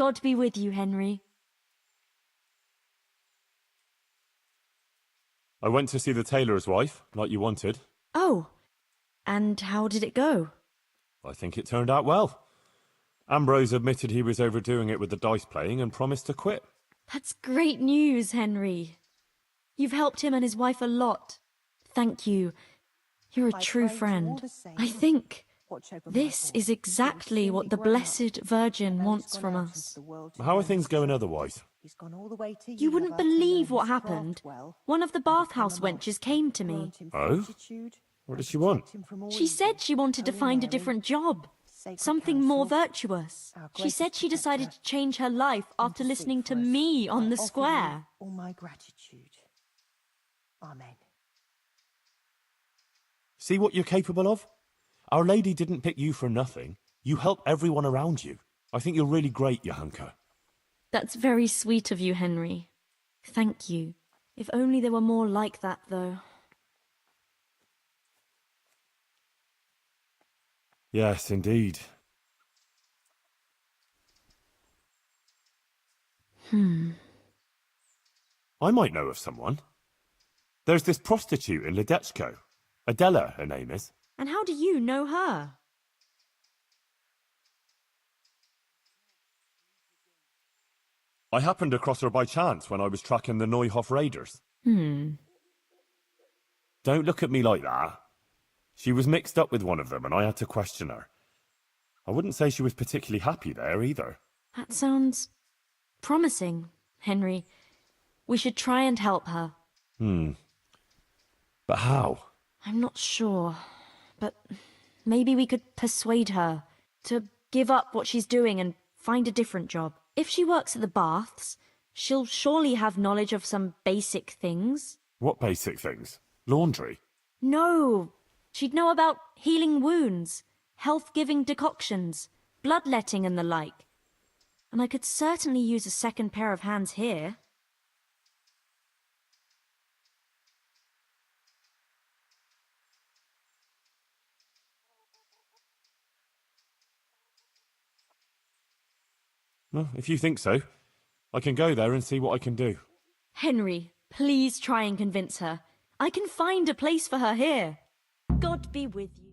God be with you, Henry. I went to see the tailor's wife, like you wanted. Oh, and how did it go? I think it turned out well. Ambrose admitted he was overdoing it with the dice playing and promised to quit. That's great news, Henry. You've helped him and his wife a lot. Thank you. You're a true friend. I think this is exactly what the Blessed Virgin wants from us. How are things going otherwise? You wouldn't believe what happened. One of the bathhouse wenches came to me. Oh? What did she want? She said she wanted to find a different job. Something more virtuous. She said she decided to change her life after listening to me on the square. All my gratitude. Amen. See what you're capable of? Our Lady didn't pick you for nothing. You help everyone around you. I think you're really great, Johanka. That's very sweet of you, Henry. Thank you. If only there were more like that, though. Yes, indeed. I might know of someone. There's this prostitute in Ledechko. Adela, her name is. And how do you know her? I happened across her by chance when I was tracking the Neuhof raiders. Don't look at me like that. She was mixed up with one of them and I had to question her. I wouldn't say she was particularly happy there either. That sounds promising, Henry. We should try and help her. But how? I'm not sure, but maybe we could persuade her to give up what she's doing and find a different job. If she works at the baths, she'll surely have knowledge of some basic things. What basic things? Laundry? No, she'd know about healing wounds, health-giving decoctions, bloodletting and the like. And I could certainly use a second pair of hands here. Well, if you think so, I can go there and see what I can do. Henry, please try and convince her. I can find a place for her here. God be with you.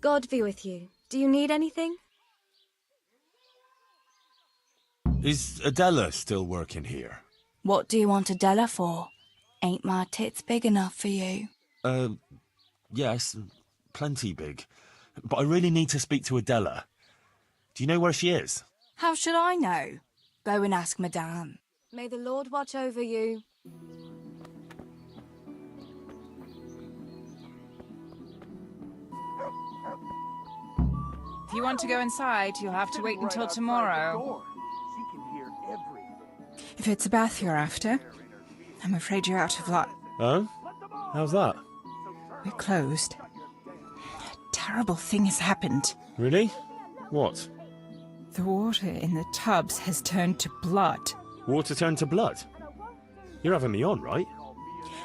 God be with you. Do you need anything? Is Adela still working here? What do you want Adela for? Ain't my tits big enough for you? Yes, plenty big. But I really need to speak to Adela. Do you know where she is? How should I know? Go and ask Madame. May the Lord watch over you. If you want to go inside, you'll have to wait until tomorrow. If it's a bath you're after, I'm afraid you're out of luck. Oh? How's that? We're closed. A terrible thing has happened. Really? What? The water in the tubs has turned to blood. Water turned to blood? You're having me on, right?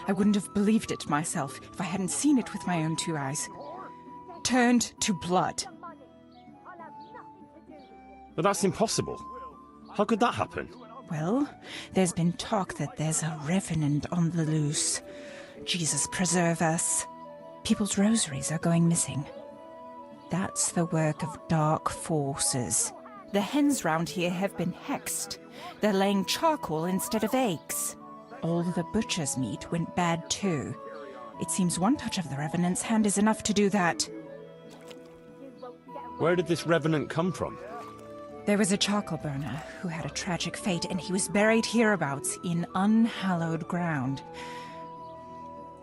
I wouldn't have believed it myself if I hadn't seen it with my own two eyes. Turned to blood. But that's impossible. How could that happen? Well, there's been talk that there's a revenant on the loose. Jesus preserve us. People's rosaries are going missing. That's the work of dark forces. The hens round here have been hexed. They're laying charcoal instead of eggs. All the butcher's meat went bad too. It seems one touch of the revenant's hand is enough to do that. Where did this revenant come from? There was a charcoal burner who had a tragic fate, and he was buried hereabouts in unhallowed ground.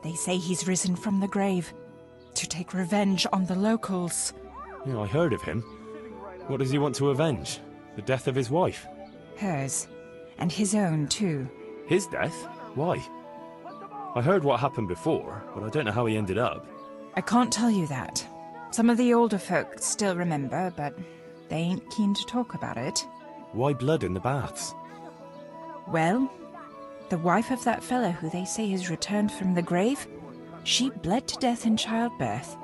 They say he's risen from the grave to take revenge on the locals. Yeah, I heard of him. What does he want to avenge? The death of his wife? Hers. And his own, too. His death? Why? I heard what happened before, but I don't know how he ended up. I can't tell you that. Some of the older folk still remember, but they ain't keen to talk about it. Why blood in the baths? Well, the wife of that fellow who they say has returned from the grave, she bled to death in childbirth.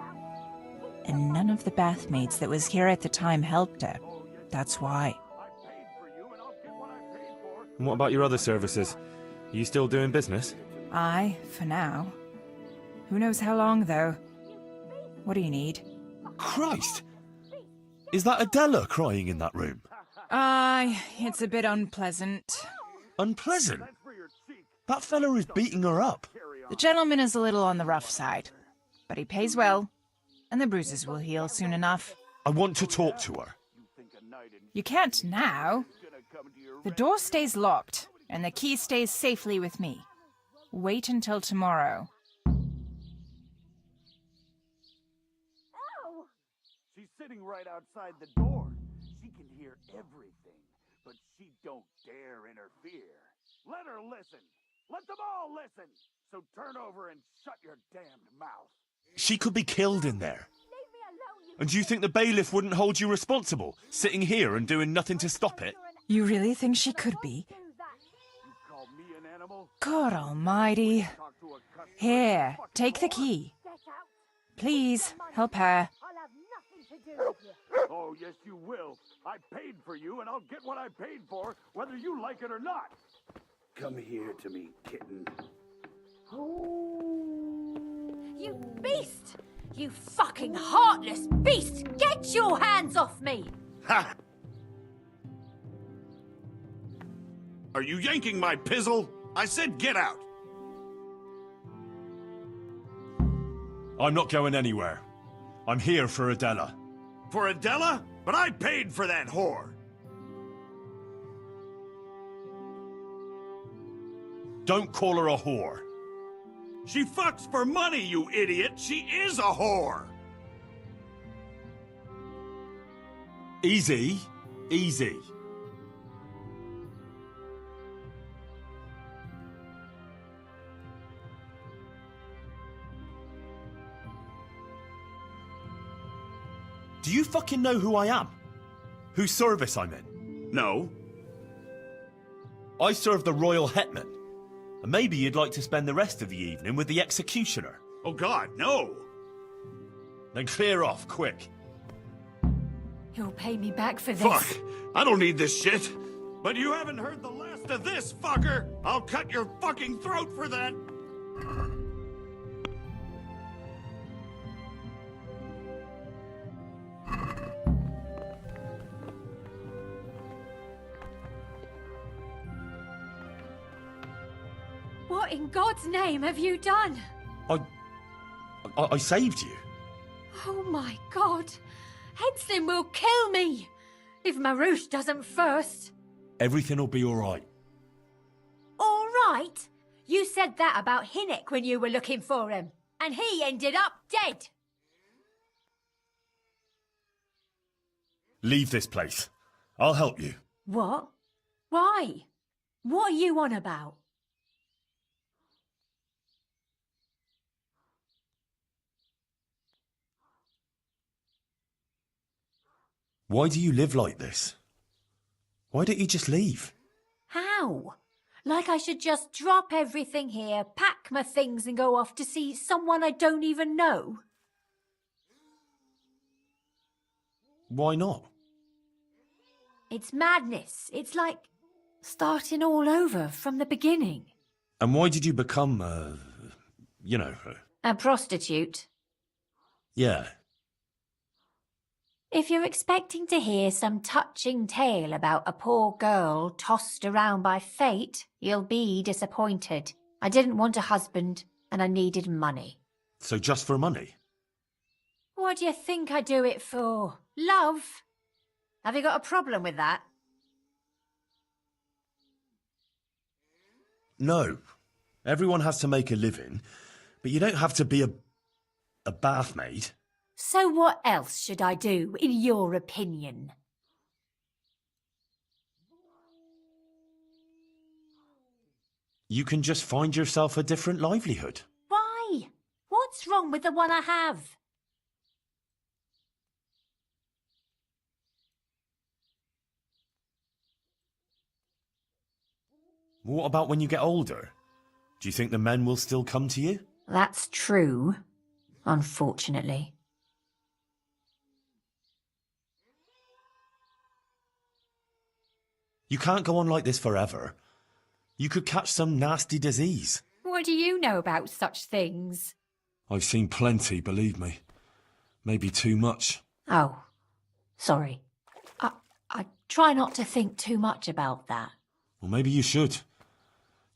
And none of the bathmaids that was here at the time helped her. That's why. And what about your other services? Are you still doing business? Aye, for now. Who knows how long, though? What do you need? Christ! Is that Adela crying in that room? Aye, it's a bit unpleasant. Unpleasant? That fella is beating her up. The gentleman is a little on the rough side, but he pays well, and the bruises will heal soon enough. I want to talk to her. You can't now. The door stays locked, and the key stays safely with me. Wait until tomorrow. She's sitting right outside the door. She can hear everything, but she don't dare interfere. Let her listen. Let them all listen. So turn over and shut your damned mouth. She could be killed in there. And do you think the bailiff wouldn't hold you responsible, sitting here and doing nothing to stop it? You really think she could be? You call me an animal? God almighty. Talk to a customer. Here, take the key. Please, help her. Oh, yes, you will. I paid for you, and I'll get what I paid for, whether you like it or not. Come here to me, kitten. You beast! You fucking heartless beast! Get your hands off me! Ha! Are you yanking my pizzle? I said get out! I'm not going anywhere. I'm here for Adela. For Adela? But I paid for that whore! Don't call her a whore. She fucks for money, you idiot! She is a whore! Easy. Easy. Do you fucking know who I am? Whose service I'm in? No. I serve the royal hetman. And maybe you'd like to spend the rest of the evening with the executioner. Oh God, no! Then clear off, quick. You'll pay me back for this. Fuck! I don't need this shit! But you haven't heard the last of this, fucker! I'll cut your fucking throat for that! What in God's name have you done? I saved you. Oh my God! Henson will kill me! If Marouche doesn't first. Everything will be all right. All right? You said that about Hinnock when you were looking for him. And he ended up dead. Leave this place. I'll help you. What? Why? What are you on about? Why do you live like this? Why don't you just leave? How? Like I should just drop everything here, pack my things and go off to see someone I don't even know? Why not? It's madness. It's like starting all over from the beginning. And why did you become, A prostitute. Yeah. If you're expecting to hear some touching tale about a poor girl tossed around by fate, you'll be disappointed. I didn't want a husband, and I needed money. So just for money? What do you think I do it for? Love? Have you got a problem with that? No. Everyone has to make a living, but you don't have to be a bath maid. So what else should I do, in your opinion? You can just find yourself a different livelihood. Why? What's wrong with the one I have? What about when you get older? Do you think the men will still come to you? That's true, unfortunately. You can't go on like this forever. You could catch some nasty disease. What do you know about such things? I've seen plenty, believe me. Maybe too much. Oh, sorry. I try not to think too much about that. Well, maybe you should.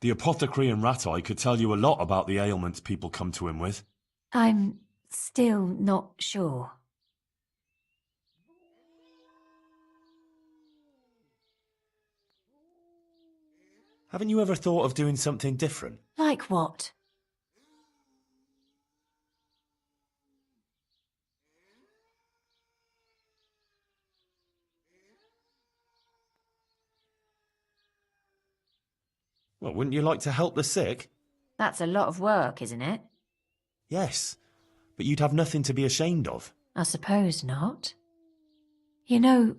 The apothecary in Rat-Eye could tell you a lot about the ailments people come to him with. I'm still not sure. Haven't you ever thought of doing something different? Like what? Well, wouldn't you like to help the sick? That's a lot of work, isn't it? Yes, but you'd have nothing to be ashamed of. I suppose not. You know,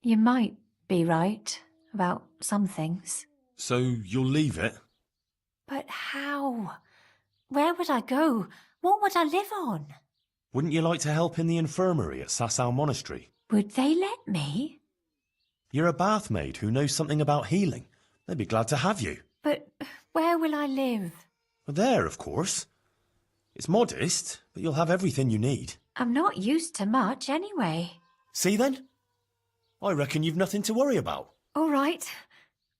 you might be right about some things. So you'll leave it? But how? Where would I go? What would I live on? Wouldn't you like to help in the infirmary at Sasau Monastery? Would they let me? You're a bath maid who knows something about healing. They'd be glad to have you. But where will I live? Well, there, of course. It's modest, but you'll have everything you need. I'm not used to much anyway. See then? I reckon you've nothing to worry about. All right.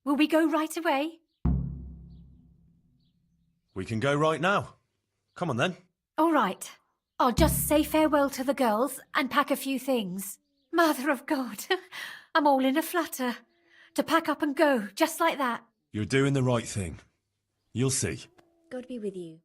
Will we go right away? We can go right now. Come on then. All right. I'll just say farewell to the girls and pack a few things. Mother of God, I'm all in a flutter. To pack up and go, just like that. You're doing the right thing. You'll see. God be with you.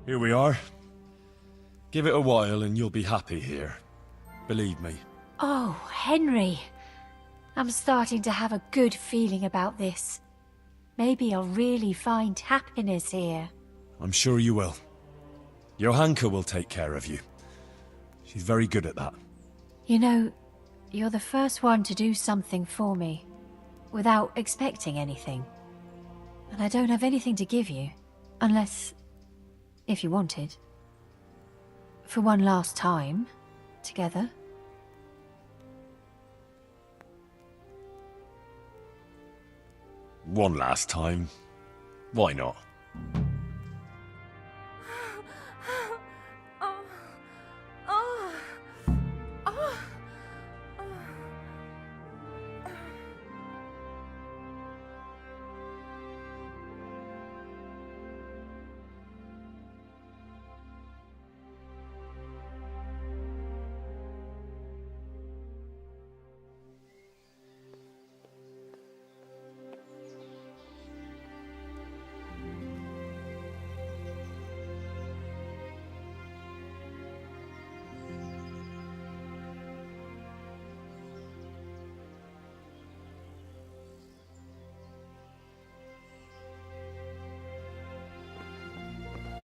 Here we are. Give it a while and you'll be happy here. Believe me. Oh, Henry. I'm starting to have a good feeling about this. Maybe I'll really find happiness here. I'm sure you will. Johanka will take care of you. She's very good at that. You know, you're the first one to do something for me, without expecting anything. And I don't have anything to give you, unless... if you wanted. For one last time, together. One last time. Why not?